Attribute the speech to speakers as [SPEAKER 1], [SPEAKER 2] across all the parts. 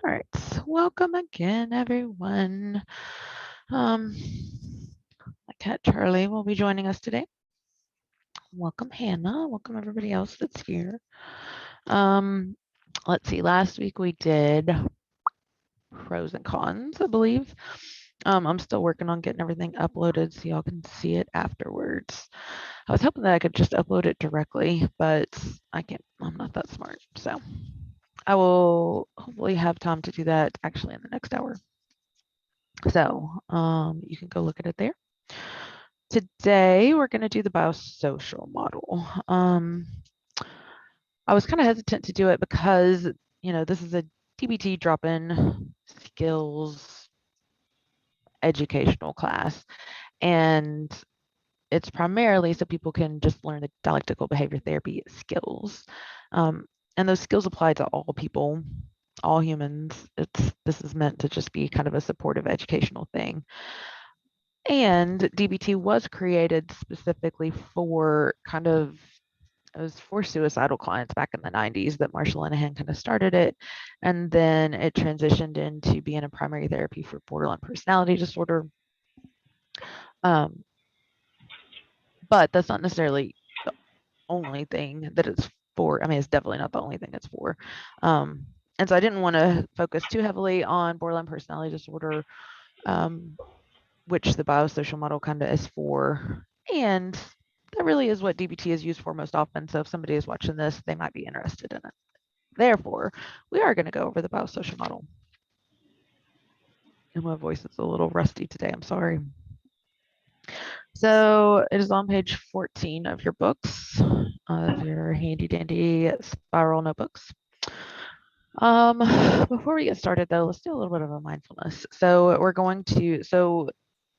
[SPEAKER 1] All right, welcome again, everyone. My cat Charlie will be joining us today. Welcome, Hannah. Welcome, everybody else that's here. Um, let's see. Last week we did pros and cons, I believe. I'm still working on getting everything uploaded so y'all can see it afterwards. I was hoping that I could just upload it directly, but I can't. I'm not that smart, so I will hopefully have time to do that actually in the next hour. So you can go look at it there. Today, we're going to do the biosocial model. I was kind of hesitant to do it because, this is a DBT drop-in skills educational class, and it's primarily so people can just learn the dialectical behavior therapy skills. And those skills apply to all people, all humans. This is meant to just be kind of a supportive educational thing. And DBT was created specifically for it was for suicidal clients back in the 90s that Marshall Linehan kind of started it. And then it transitioned into being a primary therapy for borderline personality disorder. But that's not necessarily the only thing that it's for. I mean, it's definitely not the only thing it's for. And so I didn't want to focus too heavily on borderline personality disorder, which the biosocial model kind of is for. And that really is what DBT is used for most often. So if somebody is watching this, they might be interested in it. Therefore, we are going to go over the biosocial model. And my voice is a little rusty today. I'm sorry. So it is on page 14 of your books, of your handy dandy spiral notebooks. Before we get started though, let's do a little bit of a mindfulness. So we're going to,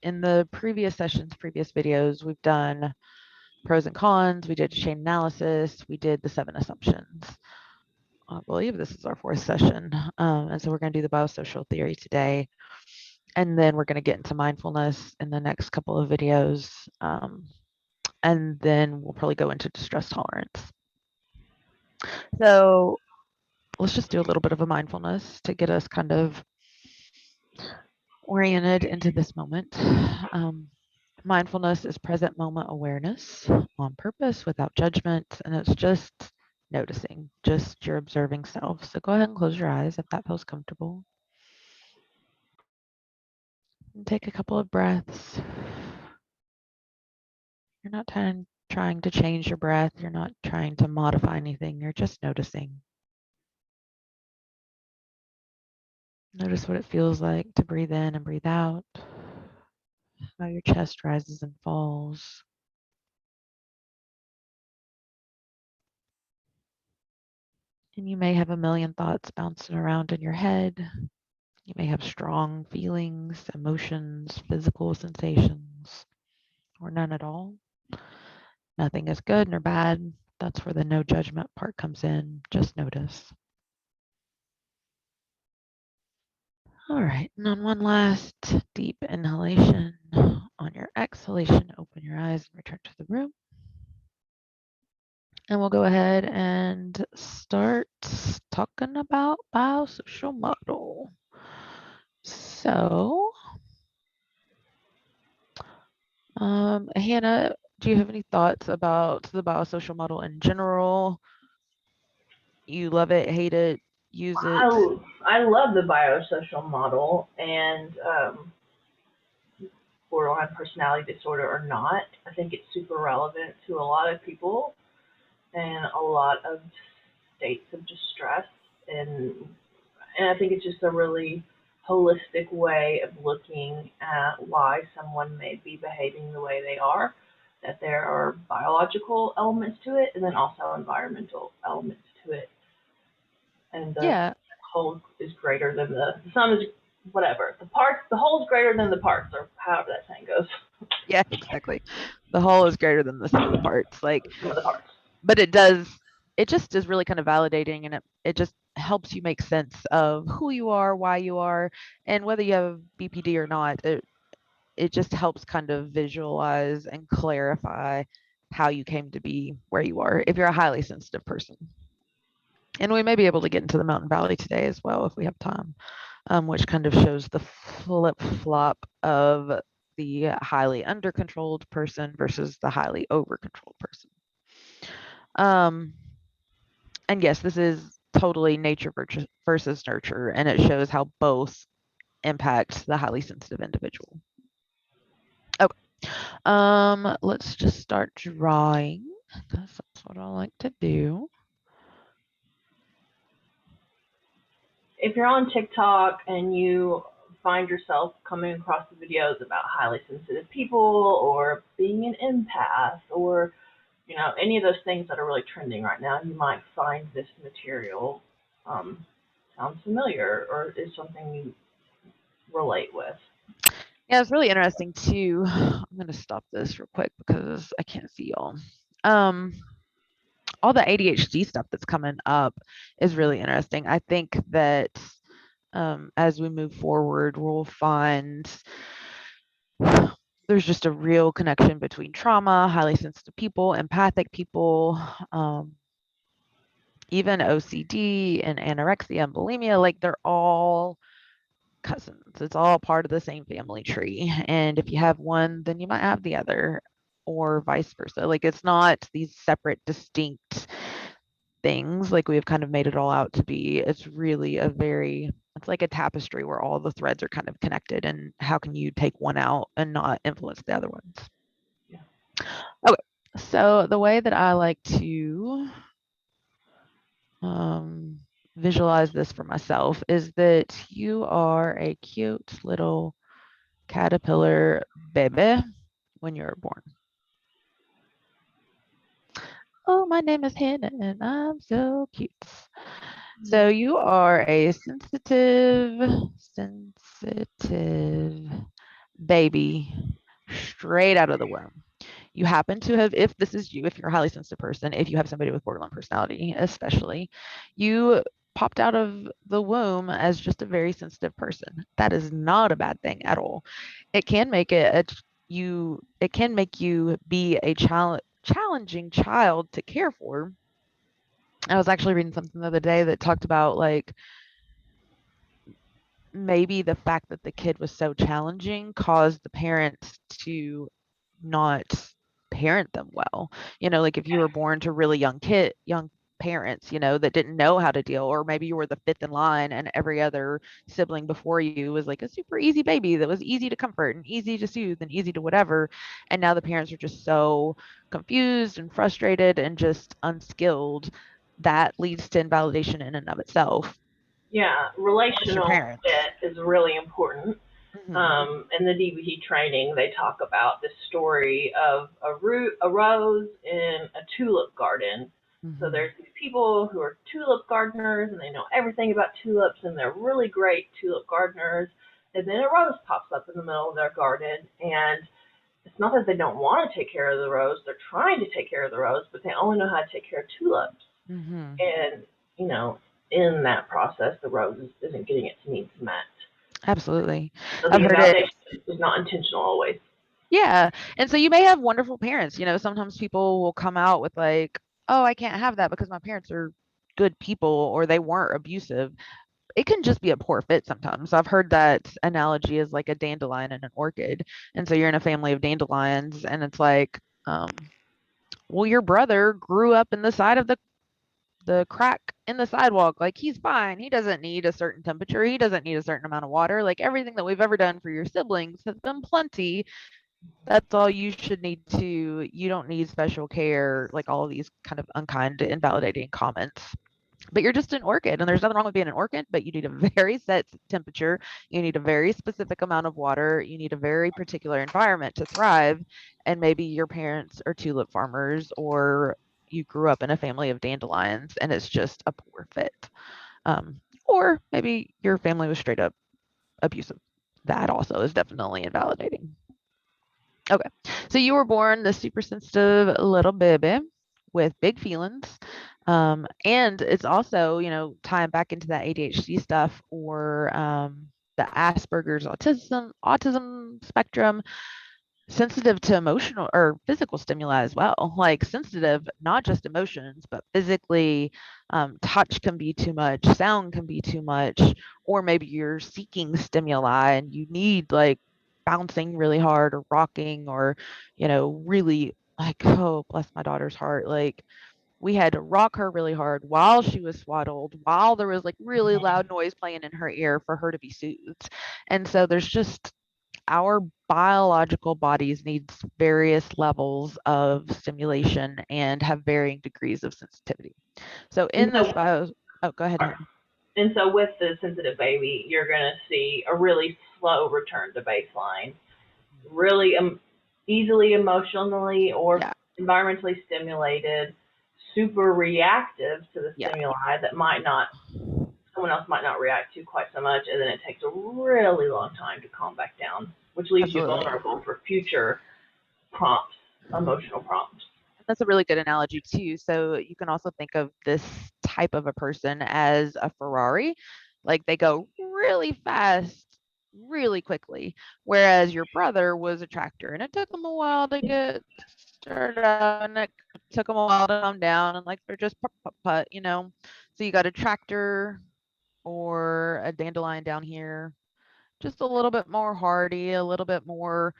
[SPEAKER 1] in the previous sessions, previous videos, we've done pros and cons, we did chain analysis, we did the 7 assumptions. I believe this is our 4th session. And so we're going to do the biosocial theory today. And then we're going to get into mindfulness in the next couple of videos. And then we'll probably go into distress tolerance. So let's just do a little bit of a mindfulness to get us kind of oriented into this moment. Mindfulness is present moment awareness on purpose without judgment. And it's just noticing, just your observing self. So go ahead and close your eyes if that feels comfortable. And take a couple of breaths. You're not trying to change your breath. You're not trying to modify anything. You're just noticing. Notice what it feels like to breathe in and breathe out. How your chest rises and falls. And you may have a million thoughts bouncing around in your head. You may have strong feelings, emotions, physical sensations, or none at all. Nothing is good nor bad. That's where the no judgment part comes in. Just notice. All right, and on one last deep inhalation, on your exhalation, open your eyes and return to the room. And we'll go ahead and start talking about biosocial model. So, Hannah, do you have any thoughts about the biosocial model in general? You love it, hate it, use it?
[SPEAKER 2] I love the biosocial model, and borderline personality disorder or not, I think it's super relevant to a lot of people and a lot of states of distress, and and I think it's just a really holistic way of looking at why someone may be behaving the way they are. That there are biological elements to it, and then also environmental elements to it, and the
[SPEAKER 1] Yeah,
[SPEAKER 2] whole is greater than the sum is whatever. The whole is greater than the parts, or however that saying goes.
[SPEAKER 1] yeah, exactly. The whole is greater than the sum of the parts.
[SPEAKER 2] Some of the parts.
[SPEAKER 1] But it just is really kind of validating, and it just helps you make sense of who you are, why you are, and whether you have BPD or not. It just helps kind of visualize and clarify how you came to be where you are if you're a highly sensitive person. And we may be able to get into the Mountain Valley today as well if we have time, which kind of shows the flip flop of the highly under controlled person versus the highly over controlled person. Um, and yes, this is totally nature versus nurture, and it shows how both impact the highly sensitive individual. Okay. Let's just start drawing because that's what I like to do.
[SPEAKER 2] If you're on TikTok and you find yourself coming across the videos about highly sensitive people or being an empath or any of those things that are really trending right now, you might find this material sounds familiar or is something you relate with.
[SPEAKER 1] Yeah, it's really interesting too. I'm gonna stop this real quick because I can't see y'all. Um, all the ADHD stuff that's coming up is really interesting. I think that as we move forward, we'll find there's just a real connection between trauma, highly sensitive people, empathic people, um, even OCD and anorexia and bulimia. Like they're all cousins. It's all part of the same family tree. And if you have one, then you might have the other, or vice versa. Like it's not these separate, distinct things like we've kind of made it all out to be. It's really it's like a tapestry where all the threads are kind of connected. And how can you take one out and not influence the other ones?
[SPEAKER 2] Yeah.
[SPEAKER 1] Okay. So the way that I like to visualize this for myself is that you are a cute little caterpillar baby when you were born. Oh, my name is Hannah and I'm so cute. So you are a sensitive baby straight out of the womb. You happen to have, if this is you, if you're a highly sensitive person, if you have somebody with borderline personality, especially, you popped out of the womb as just a very sensitive person. That is not a bad thing at all. It can make it can make you be a challenging child to care for. I was actually reading something the other day that talked about like maybe the fact that the kid was so challenging caused the parents to not parent them well. Like if you were born to really young parents, that didn't know how to deal, or maybe you were the fifth in line and every other sibling before you was like a super easy baby that was easy to comfort and easy to soothe and easy to whatever. And now the parents are just so confused and frustrated and just unskilled that leads to invalidation in and of itself.
[SPEAKER 2] Yeah,
[SPEAKER 1] What's your
[SPEAKER 2] relational
[SPEAKER 1] parents?
[SPEAKER 2] fit is really important.
[SPEAKER 1] Mm-hmm.
[SPEAKER 2] In the DBT training, they talk about this story of a rose in a tulip garden. So
[SPEAKER 1] Mm-hmm.
[SPEAKER 2] there's these people who are tulip gardeners and they know everything about tulips and they're really great tulip gardeners. And then a rose pops up in the middle of their garden and it's not that they don't want to take care of the rose, they're trying to take care of the rose, but they only know how to take care of tulips.
[SPEAKER 1] Mm-hmm.
[SPEAKER 2] And, you know, in that process, the rose isn't getting its needs met.
[SPEAKER 1] Absolutely.
[SPEAKER 2] So
[SPEAKER 1] I've
[SPEAKER 2] the
[SPEAKER 1] heard it.
[SPEAKER 2] invalidation is not intentional always.
[SPEAKER 1] Yeah. And so you may have wonderful parents. Sometimes people will come out with like, oh, I can't have that because my parents are good people or they weren't abusive. It can just be a poor fit sometimes. I've heard that analogy is like a dandelion and an orchid. And so you're in a family of dandelions and it's like, well, your brother grew up in the side of the crack in the sidewalk. Like he's fine. He doesn't need a certain temperature. He doesn't need a certain amount of water. Like everything that we've ever done for your siblings has been plenty. That's all you should need to. You don't need special care, like all of these kind of unkind, invalidating comments. But you're just an orchid, and there's nothing wrong with being an orchid, but you need a very set temperature. You need a very specific amount of water. You need a very particular environment to thrive. And maybe your parents are tulip farmers, or you grew up in a family of dandelions, and it's just a poor fit. Or maybe your family was straight up abusive. That also is definitely invalidating. Okay. So you were born the super sensitive little baby with big feelings. And it's also, tying back into that ADHD stuff or the Asperger's autism spectrum. sensitive to emotional or physical stimuli as well. Like sensitive, not just emotions, but physically, touch can be too much, sound can be too much, or maybe you're seeking stimuli and you need like bouncing really hard or rocking or, really like, oh, bless my daughter's heart. Like we had to rock her really hard while she was swaddled, while there was like really loud noise playing in her ear for her to be soothed. And so there's just our biological bodies needs various levels of stimulation and have varying degrees of sensitivity. So
[SPEAKER 2] And
[SPEAKER 1] in this
[SPEAKER 2] so,
[SPEAKER 1] bio, oh, go ahead, Hannah.
[SPEAKER 2] and so with the sensitive baby, you're going to see a really slow return to baseline, really easily emotionally or
[SPEAKER 1] Yeah,
[SPEAKER 2] environmentally stimulated, super reactive to the
[SPEAKER 1] yeah,
[SPEAKER 2] stimuli that might not someone else might not react to quite so much, and then it takes a really long time to calm back down, which leaves you
[SPEAKER 1] absolutely.
[SPEAKER 2] vulnerable for future prompts, emotional prompts.
[SPEAKER 1] That's a really good analogy too. So you can also think of this type of a person as a Ferrari. Like they go really fast, really quickly, whereas your brother was a tractor and it took him a while to get started up and it took them a while to calm down and like they're just put put put. So you got a tractor or a dandelion down here, just a little bit more hardy, a little bit more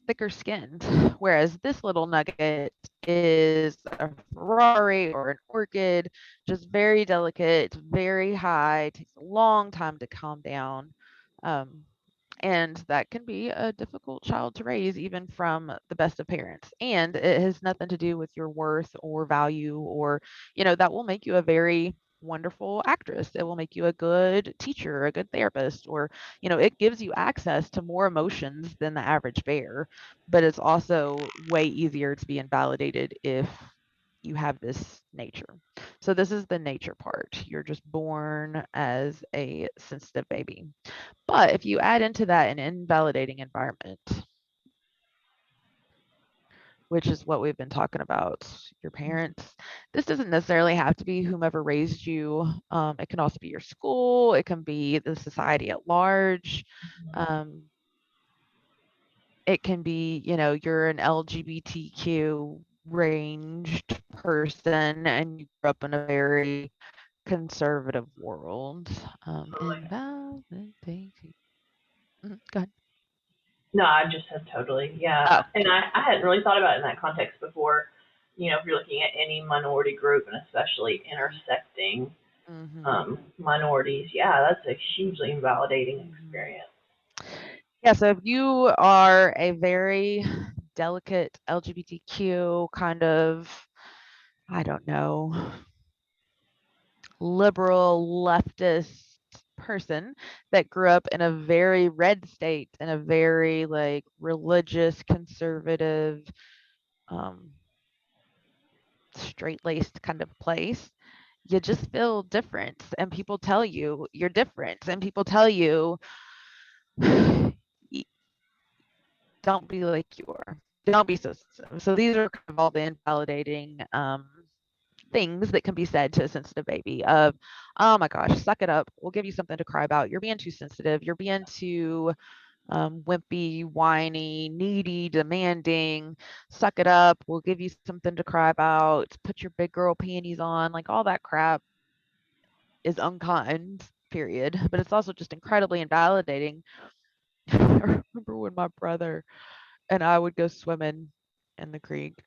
[SPEAKER 1] thicker skinned. Whereas this little nugget is a Ferrari or an orchid, just very delicate, very high, takes a long time to calm down. Um, and that can be a difficult child to raise, even from the best of parents. And it has nothing to do with your worth or value, or, that will make you a very wonderful actress. It will make you a good teacher, a good therapist, or, it gives you access to more emotions than the average bear. But it's also way easier to be invalidated if you have this nature. So, this is the nature part. You're just born as a sensitive baby. But if you add into that an invalidating environment, which is what we've been talking about, your parents, this doesn't necessarily have to be whomever raised you. It can also be your school, it can be the society at large. Um, it can be, you're an LGBTQ ranged person and you grew up in a very conservative world. Invalidating. Go ahead.
[SPEAKER 2] No, I just said totally, yeah.
[SPEAKER 1] Oh.
[SPEAKER 2] And I hadn't really thought about it in that context before. You know, if you're looking at any minority group and especially intersecting
[SPEAKER 1] Hmm.
[SPEAKER 2] minorities, yeah, that's a hugely invalidating
[SPEAKER 1] Hmm.
[SPEAKER 2] experience.
[SPEAKER 1] Yeah, so if you are a very delicate LGBTQ kind of, I don't know, liberal leftist person that grew up in a very red state, in a very like religious, conservative, um, straight-laced kind of place, you just feel different. And people tell you you're different. And people tell you, don't be like you are. Don't be so sensitive. So these are kind of all the invalidating things that can be said to a sensitive baby of, oh my gosh, suck it up. We'll give you something to cry about. You're being too sensitive. You're being too wimpy, whiny, needy, demanding. Suck it up. We'll give you something to cry about. Put your big girl panties on. Like all that crap is unkind, period. But it's also just incredibly invalidating. I remember when my brother and I would go swimming in the creek.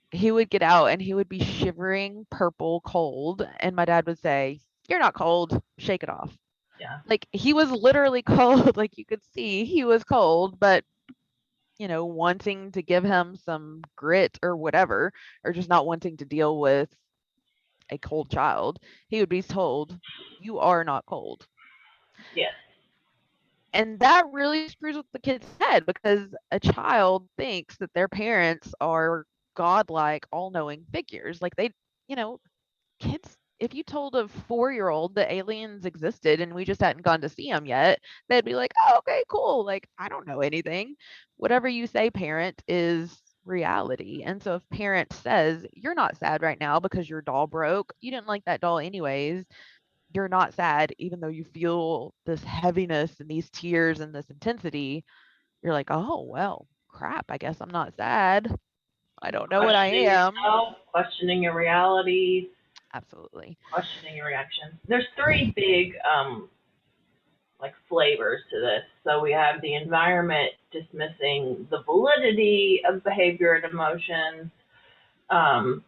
[SPEAKER 1] He would get out and he would be shivering, purple, cold. And my dad would say, "You're not cold. Shake it off."
[SPEAKER 2] Yeah.
[SPEAKER 1] Like he was literally cold. Like you could see he was cold, but wanting to give him some grit or whatever, or just not wanting to deal with a cold child, he would be told, "You are not cold."
[SPEAKER 2] Yes.
[SPEAKER 1] And that really screws with the kid's head because a child thinks that their parents are godlike, all knowing figures. Like you know, kids, if you told a 4-year-old that aliens existed and we just hadn't gone to see them yet, they'd be like, oh, okay, cool. Like, I don't know anything. Whatever you say, parent, is reality. And so if parent says, you're not sad right now because your doll broke, you didn't like that doll anyways, you're not sad, even though you feel this heaviness and these tears and this intensity. you're like, oh, well, crap, I guess I'm not sad. I don't know what I
[SPEAKER 2] Questioning
[SPEAKER 1] am.
[SPEAKER 2] yourself, questioning your reality,
[SPEAKER 1] Absolutely.
[SPEAKER 2] questioning your reactions. There's three big like flavors to this. So we have the environment dismissing the validity of behavior and emotions. Um,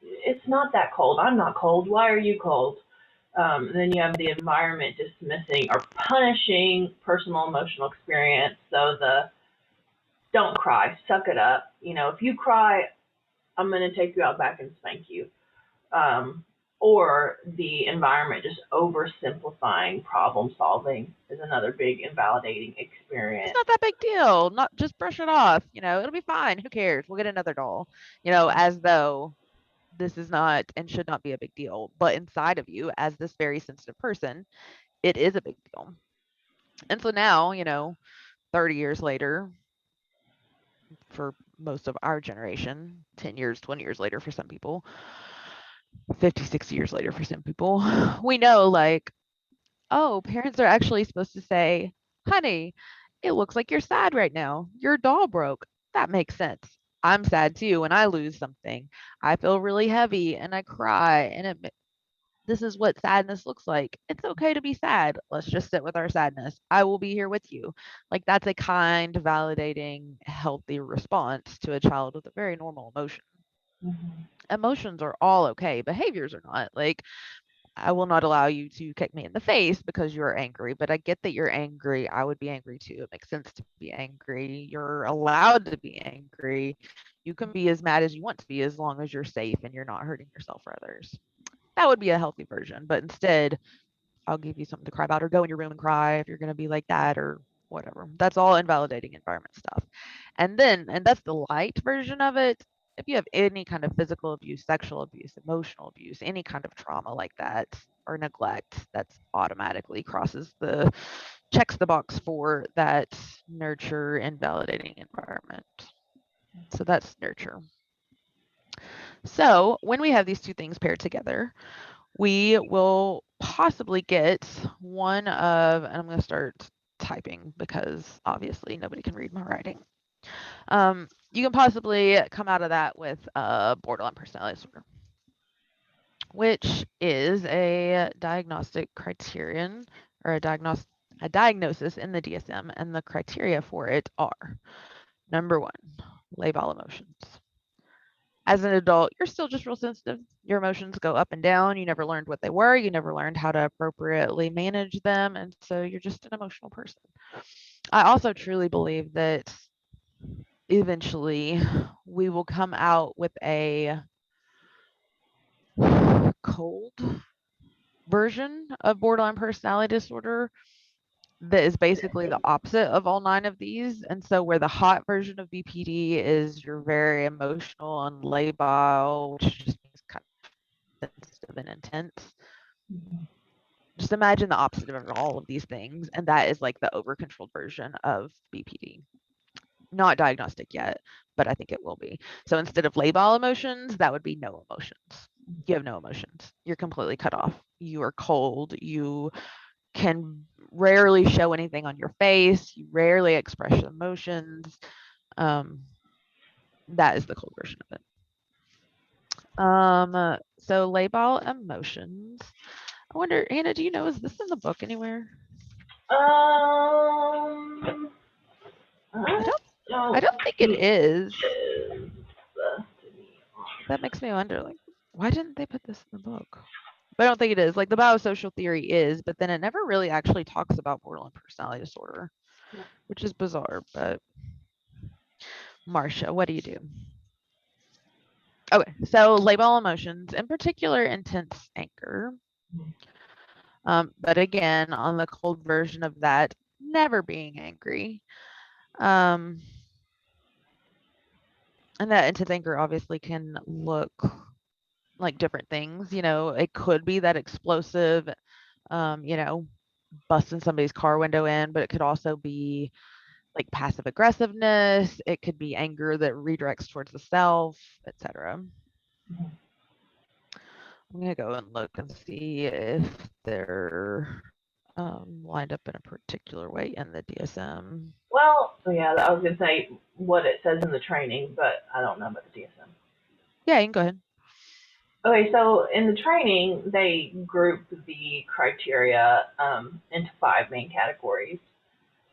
[SPEAKER 2] it's not that cold. I'm not cold. Why are you cold? Then you have the environment dismissing or punishing personal emotional experience. So the don't cry, suck it up. You know, if you cry, I'm going to take you out back and spank you. Um, or the environment just oversimplifying problem solving is another big invalidating
[SPEAKER 1] It's
[SPEAKER 2] experience.
[SPEAKER 1] not that big deal. Not just brush it off. It'll be fine. Who cares? We'll get another doll. As though this is not and should not be a big deal. But inside of you, as this very sensitive person, it is a big deal. And so now, 30 years later, for most of our generation, 10 years, 20 years later for some people, 50, 60 years later for some people, we know like, oh, parents are actually supposed to say, honey, it looks like you're sad right now. Your doll broke. That makes sense. I'm sad too when I lose something. I feel really heavy and I cry and this is what sadness looks like. It's okay to be sad. Let's just sit with our sadness. I will be here with you. Like that's a kind, validating, healthy response to a child with a very normal emotion.
[SPEAKER 2] Mm-hmm.
[SPEAKER 1] Emotions are all okay. Behaviors are not. Like I will not allow you to kick me in the face because you're angry, but I get that you're angry. I would be angry too. It makes sense to be angry. You're allowed to be angry. You can be as mad as you want to be as long as you're safe and you're not hurting yourself or others. That would be a healthy version. But instead, I'll give you something to cry about or go in your room and cry if you're going to be like that or whatever. That's all invalidating environment stuff. And that's the light version of it. If you have any kind of physical abuse, sexual abuse, emotional abuse, any kind of trauma like that or neglect, that's automatically checks the box for that nurture and validating environment. So that's nurture. So when we have these two things paired together, we will possibly get one of, and I'm going to start typing because obviously nobody can read my writing. You can possibly come out of that with a borderline personality disorder, which is a diagnostic criterion or a diagnosis in the DSM, and the criteria for it are number one, labile emotions. As an adult, you're still just real sensitive. Your emotions go up and down. You never learned what they were. You never learned how to appropriately manage them. And so you're just an emotional person. I also truly believe that eventually we will come out with a cold version of borderline personality disorder that is basically the opposite of all nine of these. And so, where the hot version of BPD is you're very emotional and labile, which just means kind of sensitive and intense. Just imagine the opposite of all of these things. And that is like the over controlled version of BPD. Not diagnostic yet, but I think it will be. So instead of labile emotions, that would be no emotions. You have no emotions. You're completely cut off. You are cold. You can rarely show anything on your face. You rarely express emotions. Um, that is the cold version of it. So labile emotions. I wonder, Hannah, do you know, is this in the book anywhere?
[SPEAKER 2] Um,
[SPEAKER 1] I
[SPEAKER 2] I
[SPEAKER 1] don't I
[SPEAKER 2] don't
[SPEAKER 1] don't think it
[SPEAKER 2] think
[SPEAKER 1] is.
[SPEAKER 2] it is.
[SPEAKER 1] That makes me wonder, like, why didn't they put this in the book? But I don't think it is. Like the biosocial theory is, but then it never really actually talks about borderline personality disorder, which is bizarre. But Marcia, what do you do? Okay, so label emotions, in particular intense anger. But again, on the cold version of that, never being angry. Um, and that intense anger obviously can look like different things. It could be that explosive, um, you know, busting somebody's car window in, but it could also be like passive aggressiveness. It could be anger that redirects towards the self, etc. I'm gonna go and look and see if they're lined up in a particular way in the DSM.
[SPEAKER 2] Well, yeah, I was gonna say what it says in the training, but I don't know about the DSM.
[SPEAKER 1] Yeah, you can go ahead.
[SPEAKER 2] Okay, so in the training, they group the criteria into five main categories.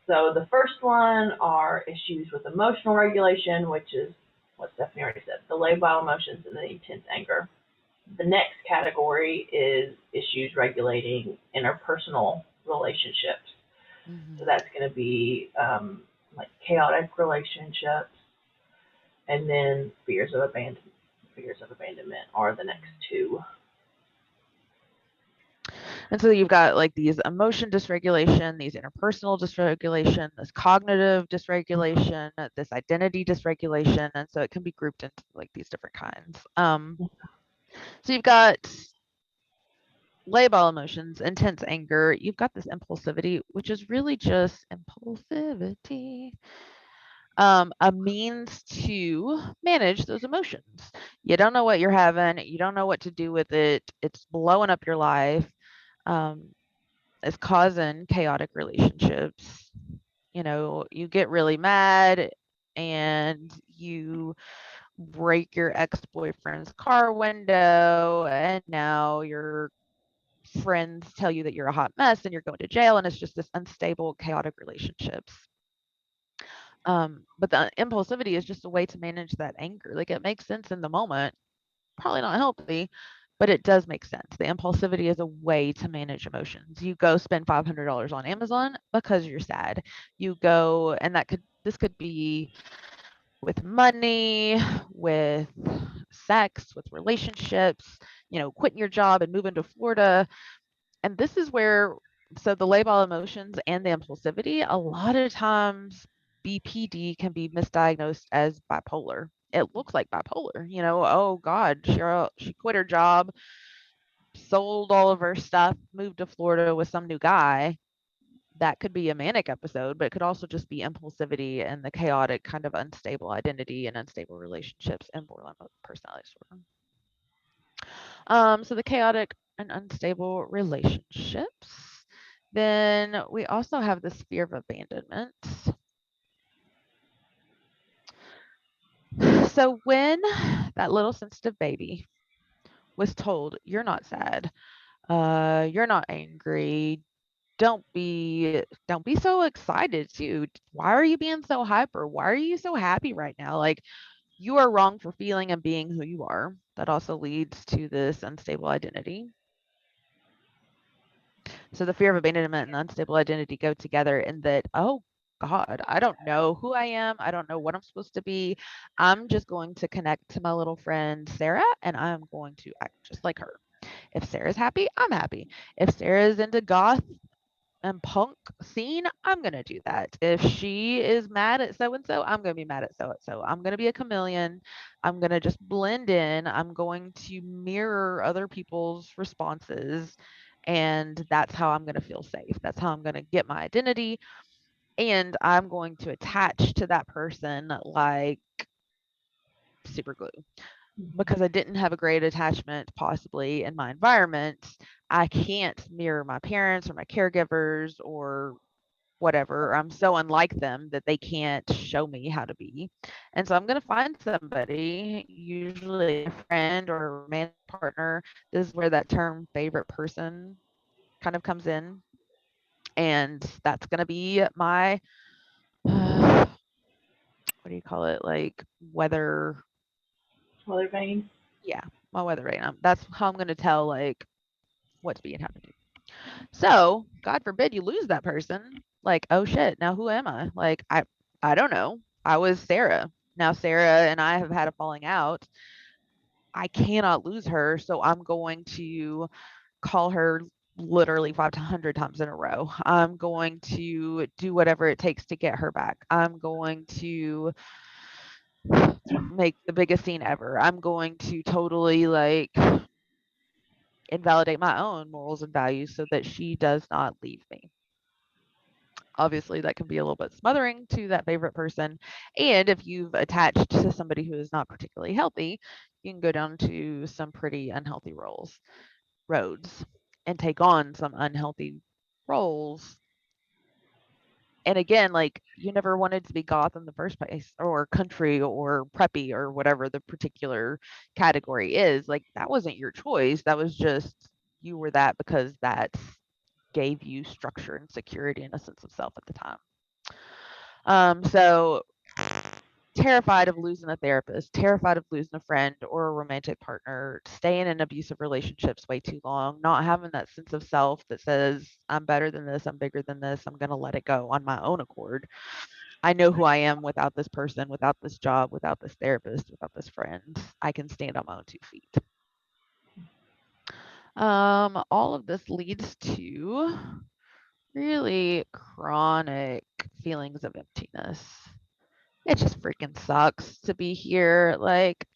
[SPEAKER 2] So the first one are issues with emotional regulation, which is what Stephanie already said, the labile emotions and the intense anger. The next category is issues regulating interpersonal relationships. So
[SPEAKER 1] Hmm.
[SPEAKER 2] that's going to be like chaotic relationships, and then fears of abandonment. Fears of abandonment are the next two.
[SPEAKER 1] And so you've got like these emotion dysregulation, these interpersonal dysregulation, this cognitive dysregulation, this identity dysregulation, and so it can be grouped into like these different kinds. So you've got labile emotions, intense anger. You've got this impulsivity, which is really just impulsivity, a means to manage those emotions. You don't know what you're having, you don't know what to do with it. It's blowing up your life. Um, it's causing chaotic relationships. You know, you get really mad and you break your ex-boyfriend's car window, and now your friends tell you that you're a hot mess and you're going to jail, and it's just this unstable, chaotic relationships. But the impulsivity is just a way to manage that anger. Like it makes sense in the moment, probably not healthy, but it does make sense. The impulsivity is a way to manage emotions. You go spend $500 on Amazon because you're sad. You go, and this could be with money, with sex, with relationships, quitting your job and moving to Florida. And this is where, so the labile emotions and the impulsivity, a lot of times BPD can be misdiagnosed as bipolar. It looks like bipolar, oh God, she quit her job, sold all of her stuff, moved to Florida with some new guy. That could be a manic episode, but it could also just be impulsivity and the chaotic kind of unstable identity and unstable relationships and borderline personality disorder. So the chaotic and unstable relationships. Then we also have this fear of abandonment. So when that little sensitive baby was told, you're not sad, you're not angry, don't be so excited too. Why are you being so hyper? Why are you so happy right now? Like you are wrong for feeling and being who you are. That also leads to this unstable identity. So the fear of abandonment and unstable identity go together in that, oh God, I don't know who I am. I don't know what I'm supposed to be. I'm just going to connect to my little friend Sarah and I'm going to act just like her. If Sarah's happy, I'm happy. If Sarah's into goth and punk scene, I'm going to do that. If she is mad at so and so, I'm going to be mad at so and so. I'm going to be a chameleon. I'm going to just blend in. I'm going to mirror other people's responses. And that's how I'm going to feel safe. That's how I'm going to get my identity. And I'm going to attach to that person like super glue because I didn't have a great attachment possibly in my environment. I can't mirror my parents or my caregivers or whatever. I'm so unlike them that they can't show me how to be. And so I'm going to find somebody, usually a friend or a romantic partner. This is where that term favorite person kind of comes in. And that's going to be my, what do you call it? Like weather.
[SPEAKER 2] Mother vein.
[SPEAKER 1] Yeah, my weather right now. That's how I'm going to tell like what to be and how to do. So, God forbid you lose that person. Like, oh shit, now who am I? Like, I don't know. I was Sarah. Now Sarah and I have had a falling out. I cannot lose her, so I'm going to call her literally 500 times in a row. I'm going to do whatever it takes to get her back. I'm going to make the biggest scene ever. I'm going to totally like invalidate my own morals and values so that she does not leave me. Obviously, that can be a little bit smothering to that favorite person. And if you've attached to somebody who is not particularly healthy, you can go down to some pretty unhealthy roads and take on some unhealthy roles And again, like you never wanted to be goth in the first place or country or preppy or whatever the particular category is. Like that wasn't your choice. That was just you were that because that gave you structure and security and a sense of self at the time. So terrified of losing a therapist, terrified of losing a friend or a romantic partner, staying in abusive relationships way too long, not having that sense of self that says, I'm better than this, I'm bigger than this, I'm going to let it go on my own accord. I know who I am without this person, without this job, without this therapist, without this friend. I can stand on my own 2 feet. All of this leads to really chronic feelings of emptiness. It just freaking sucks to be here. Like,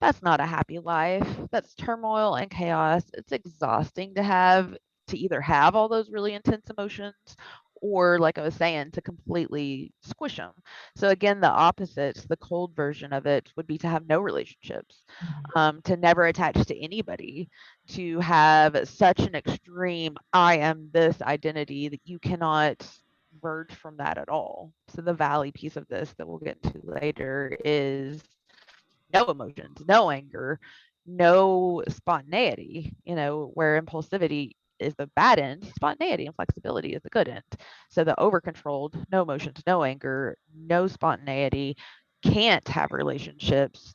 [SPEAKER 1] that's not a happy life. That's turmoil and chaos. It's exhausting to either have all those really intense emotions or, like I was saying, to completely squish them. So, again, the opposites, the cold version of it would be to have no relationships, to never attach to anybody, to have such an extreme, I am this identity that you cannot verge from that at all. So the valley piece of this that we'll get into later is no emotions, no anger, no spontaneity, where impulsivity is the bad end, spontaneity and flexibility is the good end. So the over controlled, no emotions, no anger, no spontaneity, can't have relationships.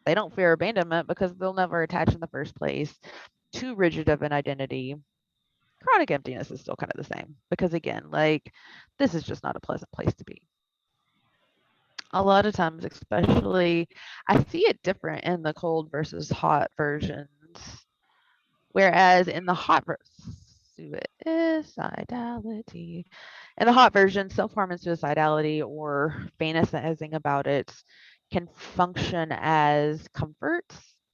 [SPEAKER 1] They don't fear abandonment because they'll never attach in the first place. Too rigid of an identity. Chronic emptiness is still kind of the same because, again, like this is just not a pleasant place to be. A lot of times, especially, I see it different in the cold versus hot versions. Whereas in the hot suicidality, in the hot version, self-harm and suicidality or fantasizing about it can function as comfort,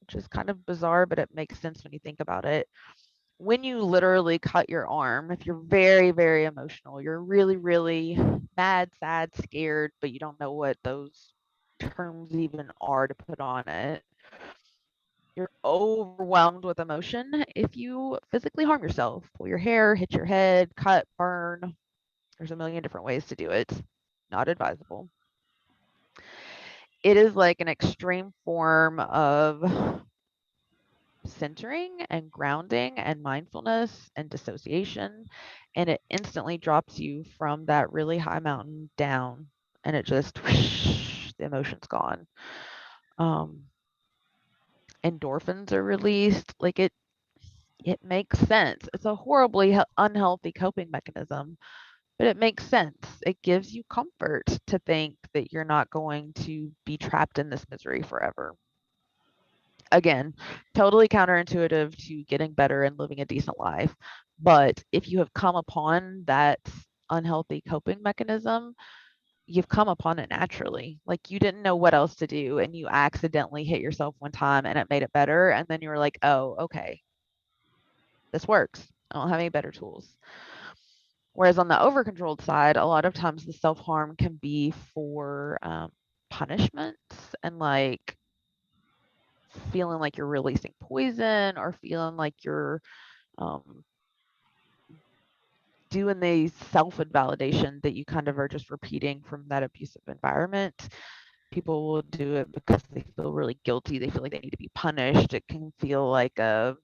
[SPEAKER 1] which is kind of bizarre, but it makes sense when you think about it. When you literally cut your arm, if you're very, very emotional, you're really, really mad, sad, scared, but you don't know what those terms even are to put on it. You're overwhelmed with emotion. If you physically harm yourself, pull your hair, hit your head, cut, burn, there's a million different ways to do it. Not advisable. It is like an extreme form of centering and grounding and mindfulness and dissociation, and it instantly drops you from that really high mountain down, and it just whoosh, the emotion's gone. Endorphins are released. Like it makes sense. It's a horribly unhealthy coping mechanism, but it makes sense. It gives you comfort to think that you're not going to be trapped in this misery forever. Again, totally counterintuitive to getting better and living a decent life. But if you have come upon that unhealthy coping mechanism, you've come upon it naturally. Like you didn't know what else to do and you accidentally hit yourself one time and it made it better. And then you were like, oh, okay, this works. I don't have any better tools. Whereas on the over controlled side, a lot of times the self harm can be for punishments and like feeling like you're releasing poison or feeling like you're um, doing the self invalidation that you kind of are just repeating from that abusive environment. People will do it because they feel really guilty. They feel like they need to be punished. It can feel like an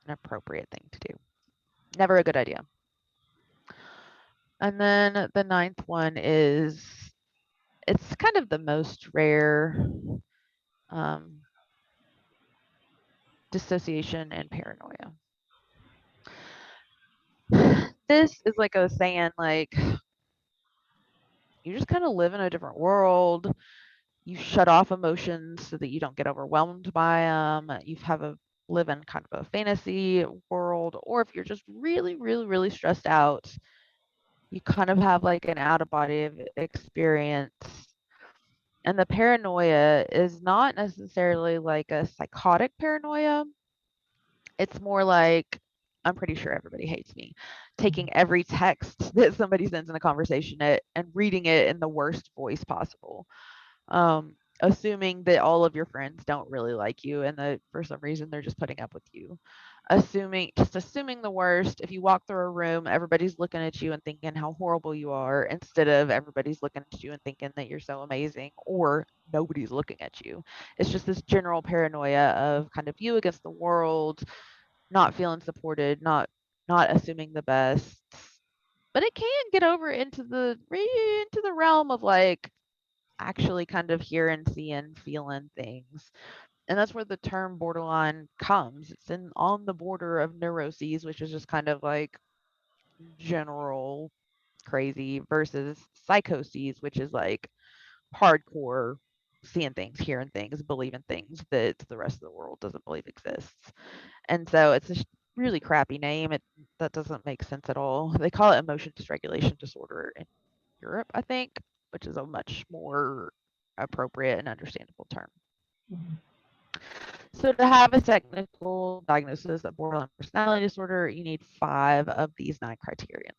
[SPEAKER 1] appropriate thing to do. Never a good idea. And then the ninth one is it's kind of the most rare um, dissociation and paranoia. This is like I was saying, like you just kind of live in a different world. You shut off emotions so that you don't get overwhelmed by them. You have a live in kind of a fantasy world, or if you're just really, really, really stressed out, you kind of have like an out of body experience. And the paranoia is not necessarily like a psychotic paranoia. It's more like, I'm pretty sure everybody hates me. Taking every text that somebody sends in a conversation and reading it in the worst voice possible. assuming that all of your friends don't really like you and that for some reason they're just putting up with you. Assuming the worst. If you walk through a room, everybody's looking at you and thinking how horrible you are instead of everybody's looking at you and thinking that you're so amazing, or nobody's looking at you. It's just this general paranoia of kind of you against the world, not feeling supported, not assuming the best. But it can get over into the realm of like actually kind of hearing, seeing, feeling things. And that's where the term borderline comes. It's in on the border of neuroses, which is just kind of like general crazy, versus psychoses, which is like hardcore seeing things, hearing things, believing things that the rest of the world doesn't believe exists. And so it's a really crappy name. That doesn't make sense at all. They call it emotion dysregulation disorder in Europe, I think, which is a much more appropriate and understandable term.
[SPEAKER 2] Mhm.
[SPEAKER 1] So to have a technical diagnosis of borderline personality disorder, you need 5 of these 9 criteria.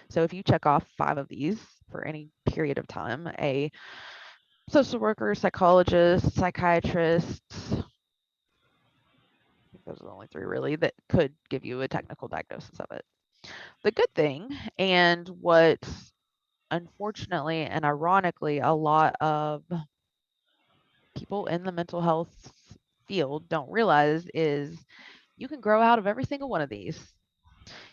[SPEAKER 1] So if you check off 5 of these for any period of time, a social worker, psychologist, psychiatrist, I think those are the only 3 really that could give you a technical diagnosis of it. The good thing, and what unfortunately and ironically a lot of people in the mental health field don't realize, is you can grow out of every single one of these.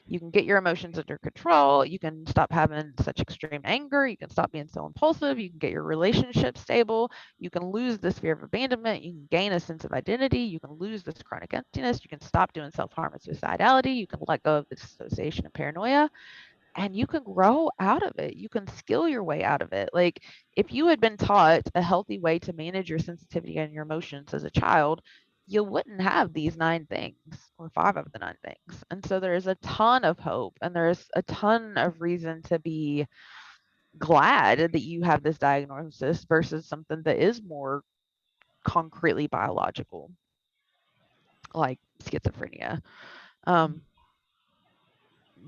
[SPEAKER 1] You can get your emotions under control. You can stop having such extreme anger. You can stop being so impulsive. You can get your relationship stable. You can lose this fear of abandonment. You can gain a sense of identity. You can lose this chronic emptiness. You can stop doing self harm and suicidality. You can let go of the dissociation and paranoia, and you can grow out of it. You can skill your way out of it. Like if you had been taught a healthy way to manage your sensitivity and your emotions as a child, you wouldn't have these 9 things or 5 of the 9 things. And so there is a ton of hope and there's a ton of reason to be glad that you have this diagnosis versus something that is more concretely biological, like schizophrenia. Um,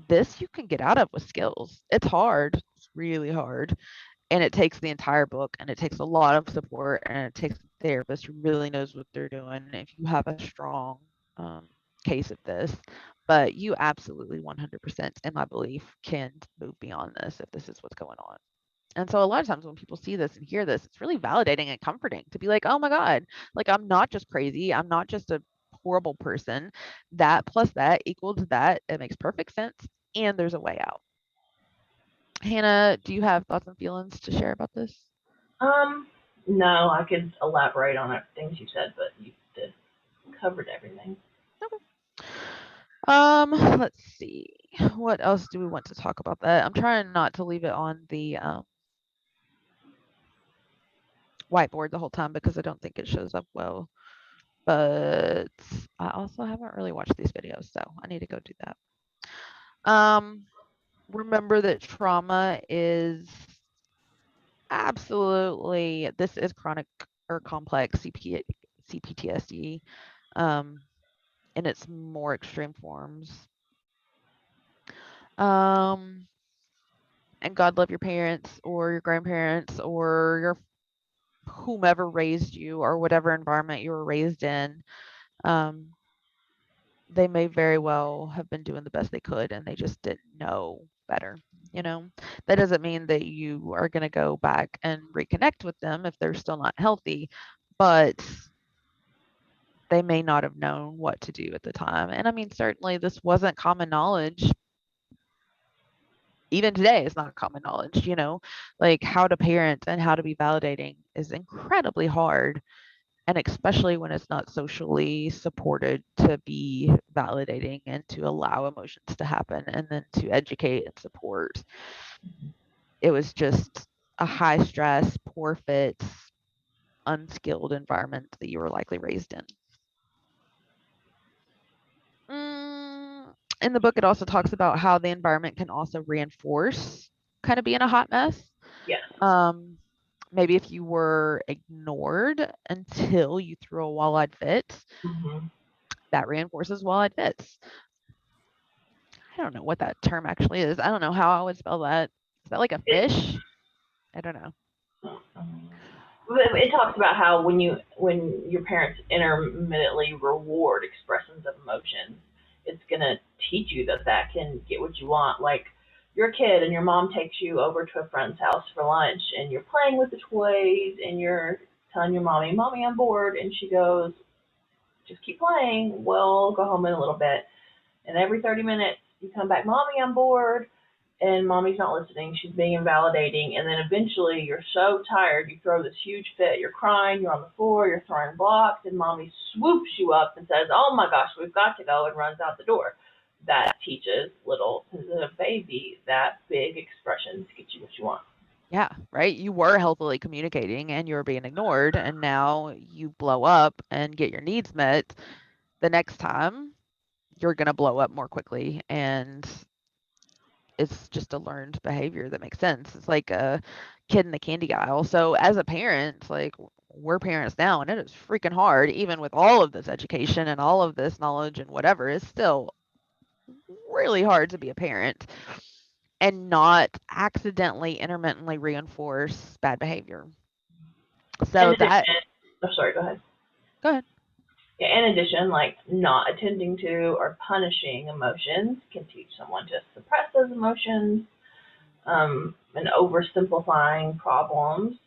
[SPEAKER 1] this you can get out of with skills. It's hard. It's really hard, and it takes the entire book, and it takes a lot of support, and it takes a therapist who really knows what they're doing if you have a strong case of this. But you absolutely 100%, in my belief, can move beyond this if this is what's going on. And so a lot of times when people see this and hear this, it's really validating and comforting to be like, oh my God, like I'm not just crazy. I'm not just a horrible person. That plus that equals that. It makes perfect sense. And there's a way out. Hannah, do you have thoughts and feelings to share about this?
[SPEAKER 2] Um, no, I could elaborate on things you said, but you did covered everything.
[SPEAKER 1] Okay. Let's see. What else do we want to talk about that? I'm trying not to leave it on the whiteboard the whole time because I don't think it shows up well. But I also haven't really watched these videos, so I need to go do that. Remember that trauma is absolutely, this is chronic or complex CPTSD in its more extreme forms. Um, and God love your parents or your grandparents or your whomever raised you or whatever environment you were raised in. Um, they may very well have been doing the best they could and they just didn't know better. You know, that doesn't mean that you are going to go back and reconnect with them if they're still not healthy, but they may not have known what to do at the time. And I mean, certainly this wasn't common knowledge. Even today, it's not common knowledge, you know, like how to parent and how to be validating is incredibly hard. And especially when it's not socially supported to be validating and to allow emotions to happen and then to educate and support. It was just a high stress, poor fit, unskilled environment that you were likely raised in. In the book, it also talks about how the environment can also reinforce kind of being a hot mess.
[SPEAKER 2] Yes.
[SPEAKER 1] Um, maybe if you were ignored until you threw a wall-eyed fit,
[SPEAKER 2] Hmm.
[SPEAKER 1] that reinforces wall-eyed fits. I don't know what that term actually is. I don't know how I would spell that. Is that like a
[SPEAKER 2] It.
[SPEAKER 1] fish? I don't know.
[SPEAKER 2] It talks about how when your parents intermittently reward expressions of emotions, it's gonna teach you that that can get what you want. Like you're a kid and your mom takes you over to a friend's house for lunch and you're playing with the toys and you're telling your mommy, "Mommy, I'm bored," and she goes, "Just keep playing. We'll go home in a little bit." And every 30 minutes you come back, "Mommy, I'm bored." And mommy's not listening. She's being invalidating. And then eventually you're so tired, you throw this huge fit. You're crying, you're on the floor, you're throwing blocks, and mommy swoops you up and says, "Oh my gosh, we've got to go," and runs out the door. That teaches little to the baby that big expression to get you what you want.
[SPEAKER 1] Yeah, right? You were healthily communicating and you were being ignored, and now you blow up and get your needs met. The next time, you're going to blow up more quickly, and it's just a learned behavior that makes sense. It's like a kid in the candy aisle. So as a parent, like we're parents now, and it is freaking hard, even with all of this education and all of this knowledge and whatever, it's still really hard to be a parent and not accidentally intermittently reinforce bad behavior.
[SPEAKER 2] In
[SPEAKER 1] So that,
[SPEAKER 2] addition, oh, sorry, go ahead.
[SPEAKER 1] go ahead.
[SPEAKER 2] Yeah, in addition, like not attending to or punishing emotions can teach someone to suppress those emotions, and oversimplifying problems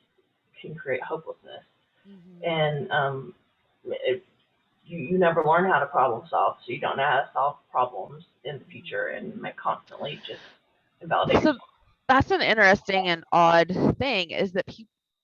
[SPEAKER 2] can create hopelessness.
[SPEAKER 1] Mhm.
[SPEAKER 2] And you never learn how to problem solve, so you don't know how to solve problems in the future and might constantly just invalidate
[SPEAKER 1] So
[SPEAKER 2] yourself.
[SPEAKER 1] that's an interesting and odd thing is that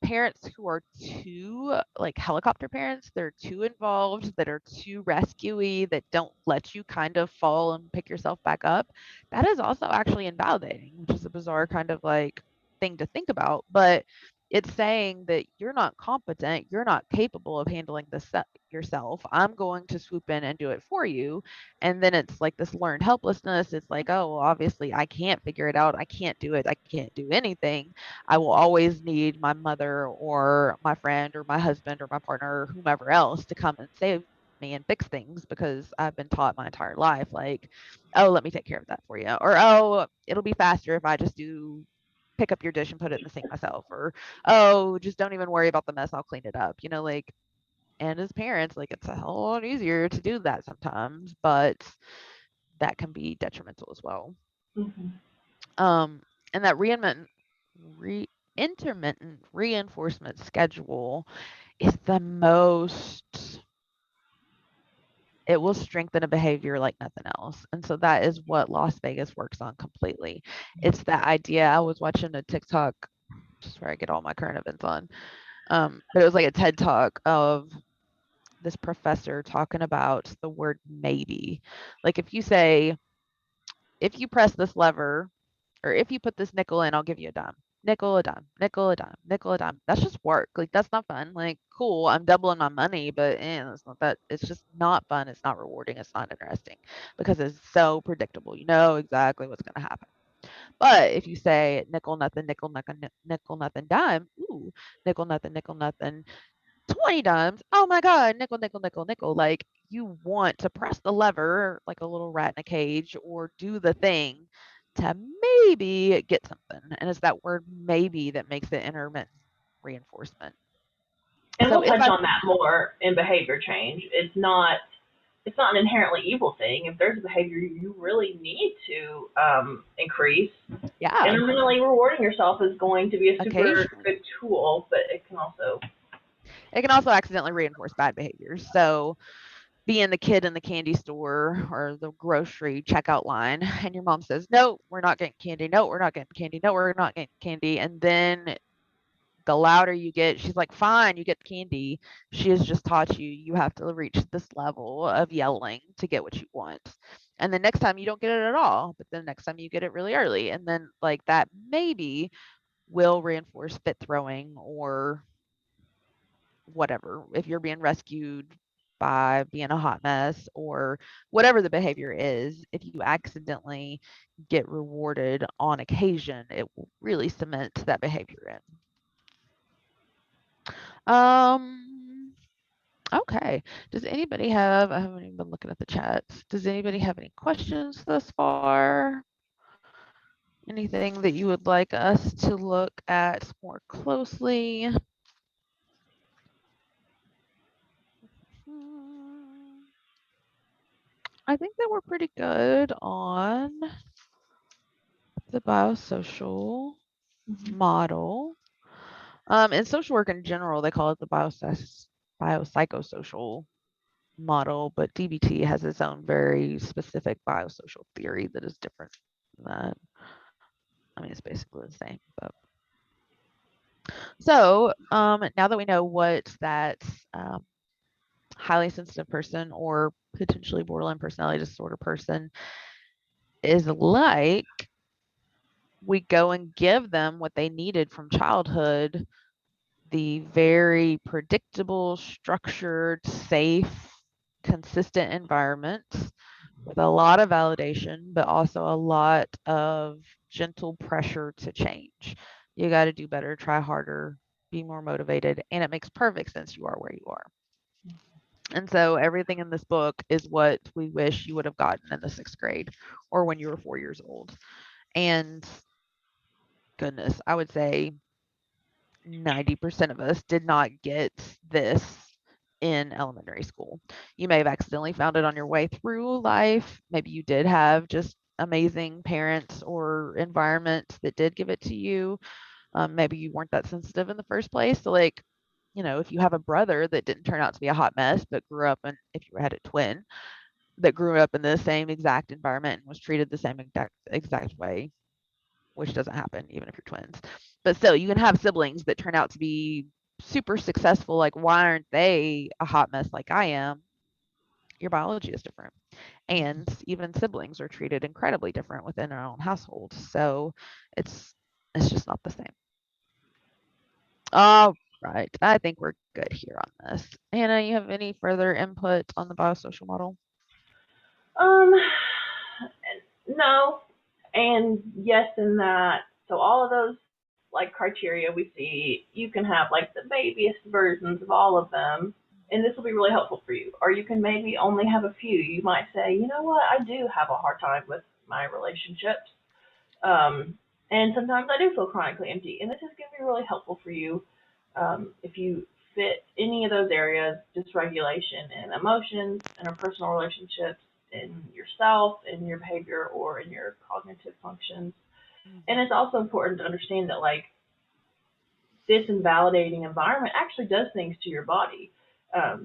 [SPEAKER 1] parents who are too like helicopter parents, they're too involved, that are too rescuey, that don't let you kind of fall and pick yourself back up. That is also actually invalidating, which is a bizarre kind of like thing to think about. But it's saying that you're not competent, you're not capable of handling this yourself. I'm going to swoop in and do it for you. And then it's like this learned helplessness. It's like, oh, well, obviously I can't figure it out. I can't do it. I can't do anything. I will always need my mother or my friend or my husband or my partner or whomever else to come and save me and fix things because I've been taught my entire life, like, oh, let me take care of that for you. Or, oh, it'll be faster if I just do pick up your dish and put it in the sink myself. Or, oh, just don't even worry about the mess. I'll clean it up. Like, and as parents, like it's a hell of a lot easier to do that sometimes, but that can be detrimental as well.
[SPEAKER 2] Mm-hmm.
[SPEAKER 1] Um, and that re, intermittent reinforcement schedule is the most, it will strengthen a behavior like nothing else. And so that is what Las Vegas works on completely. It's that idea. I was watching a TikTok, just where I get all my current events on. But it was like a TED talk of this professor talking about the word maybe. Like if you say, if you press this lever, or if you put this nickel in, I'll give you a dime. Nickel, a dime, nickel, a dime, nickel, a dime. That's just work. Like that's not fun. Like cool, I'm doubling my money, but it's not that. It's just not fun. It's not rewarding. It's not interesting because it's so predictable. You know exactly what's going to happen. But if you say nickel, nothing, nickel, nothing, dime, ooh, nickel, nothing, 20 dimes. Oh my God, nickel, nickel, nickel, nickel. Like you want to press the lever like a little rat in a cage or do the thing to maybe get something. And it's that word maybe that makes it intermittent reinforcement.
[SPEAKER 2] And
[SPEAKER 1] So
[SPEAKER 2] we'll
[SPEAKER 1] if
[SPEAKER 2] touch
[SPEAKER 1] I,
[SPEAKER 2] on that more in behavior change. It's not an inherently evil thing. If there's a behavior you really need to increase,
[SPEAKER 1] yeah,
[SPEAKER 2] intermittently rewarding yourself is going to be a super
[SPEAKER 1] occasionally,
[SPEAKER 2] good tool, but it can also.
[SPEAKER 1] it can also accidentally reinforce bad behaviors. So being the kid in the candy store or the grocery checkout line, and your mom says, no, we're not getting candy. No, we're not getting candy. No, we're not getting candy. And then the louder you get, she's like, fine, you get the candy. She has just taught you you have to reach this level of yelling to get what you want. And the next time you don't get it at all, but the next time you get it really early. And then, like, that maybe will reinforce fit throwing or whatever. If you're being rescued by being a hot mess or whatever the behavior is, if you accidentally get rewarded on occasion, it will really cement that behavior in. Okay. Does anybody have, I haven't even been looking at the chats. Does anybody have any questions thus far? Anything that you would like us to look at more closely? I think that we're pretty good on the biosocial
[SPEAKER 2] Mm-hmm.
[SPEAKER 1] model. In social work in general, they call it the biopsychosocial model, but DBT has its own very specific biosocial theory that is different than that. I mean, it's basically the same. But so now that we know what that um, highly sensitive person or potentially borderline personality disorder person is like, we go and give them what they needed from childhood, the very predictable, structured, safe, consistent environment with a lot of validation, but also a lot of gentle pressure to change. You got to do better, try harder, be more motivated. And it makes perfect sense you are where you are. And so everything in this book is what we wish you would have gotten in the sixth grade or when you were 4 years old. And goodness, I would say 90% of us did not get this in elementary school. You may have accidentally found it on your way through life. Maybe you did have just amazing parents or environment that did give it to you. Maybe you weren't that sensitive in the first place. So, like, if you have a brother that didn't turn out to be a hot mess, but grew up, and if you had a twin that grew up in the same exact environment and was treated the same exact way, which doesn't happen even if you're twins. But still, you can have siblings that turn out to be super successful. Like, why aren't they a hot mess like I am? Your biology is different. And even siblings are treated incredibly different within our own household. So it's just not the same. All right. I think we're good here on this. Hannah, you have any further input on the biosocial model?
[SPEAKER 2] Um, no, and yes, in that. So all of those like criteria we see, you can have like the babyest versions of all of them, and this will be really helpful for you. Or you can maybe only have a few. You might say, you know what, I do have a hard time with my relationships, and sometimes I do feel chronically empty, and this is going to be really helpful for you if you fit any of those areas, dysregulation in emotions, interpersonal relationships, in yourself, in your behavior, or in your cognitive functions. And
[SPEAKER 1] Mm-hmm.
[SPEAKER 2] it's also important to understand that like this invalidating environment actually does things to your body.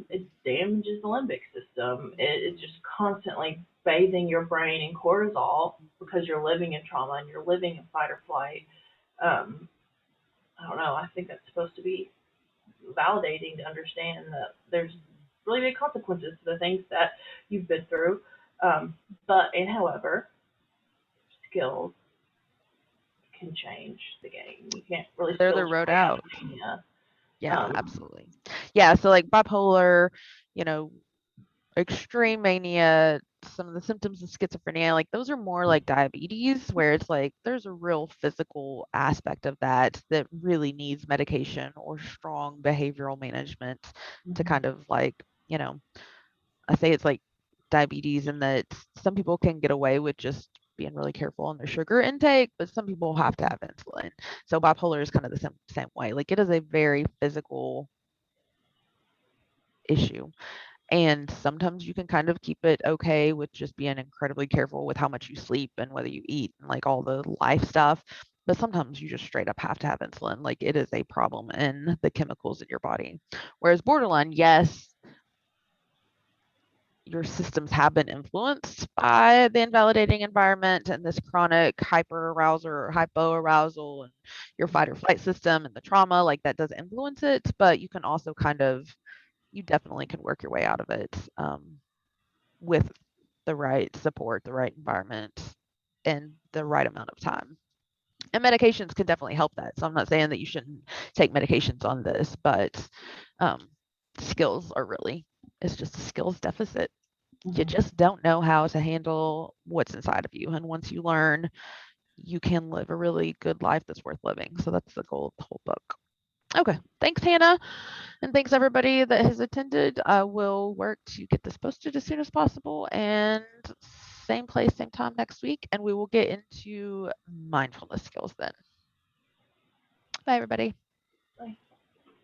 [SPEAKER 2] It damages the limbic system. It's just constantly bathing your brain in cortisol because you're living in trauma and you're living in fight or flight. Um, I don't know. I think that's supposed to be validating to understand that there's really big consequences to the things that you've been through. And however, skills can change the game. You can't really
[SPEAKER 1] They're the
[SPEAKER 2] skills
[SPEAKER 1] road
[SPEAKER 2] replace
[SPEAKER 1] out.
[SPEAKER 2] mania.
[SPEAKER 1] Yeah,
[SPEAKER 2] Um,
[SPEAKER 1] absolutely. Yeah, so like bipolar, you know, extreme mania, some of the symptoms of schizophrenia, like those are more like diabetes, where it's like there's a real physical aspect of that that really needs medication or strong behavioral management to
[SPEAKER 2] mhm,
[SPEAKER 1] kind of like, you know, I say it's like diabetes in that some people can get away with just being really careful on their sugar intake, but some people have to have insulin. So bipolar is kind of the same way. Like it is a very physical issue. And sometimes you can kind of keep it okay with just being incredibly careful with how much you sleep and whether you eat and like all the life stuff. But sometimes you just straight up have to have insulin. Like it is a problem in the chemicals in your body. Whereas borderline, yes, your systems have been influenced by the invalidating environment and this chronic hyperarousal or hypoarousal and your fight or flight system and the trauma, like that does influence it. But you can also you definitely can work your way out of it. With the right support, the right environment, and the right amount of time. And medications can definitely help that. So I'm not saying that you shouldn't take medications on this, but um, skills are really, it's just a skills deficit. You
[SPEAKER 2] mhm.
[SPEAKER 1] just don't know how to handle what's inside of you. And once you learn, you can live a really good life that's worth living. So that's the goal of the whole book. Okay. Thanks, Hannah. And thanks everybody that has attended. I will work to get this posted as soon as possible and same place, same time next week. And we will get into mindfulness skills then. Bye, everybody.
[SPEAKER 2] Like,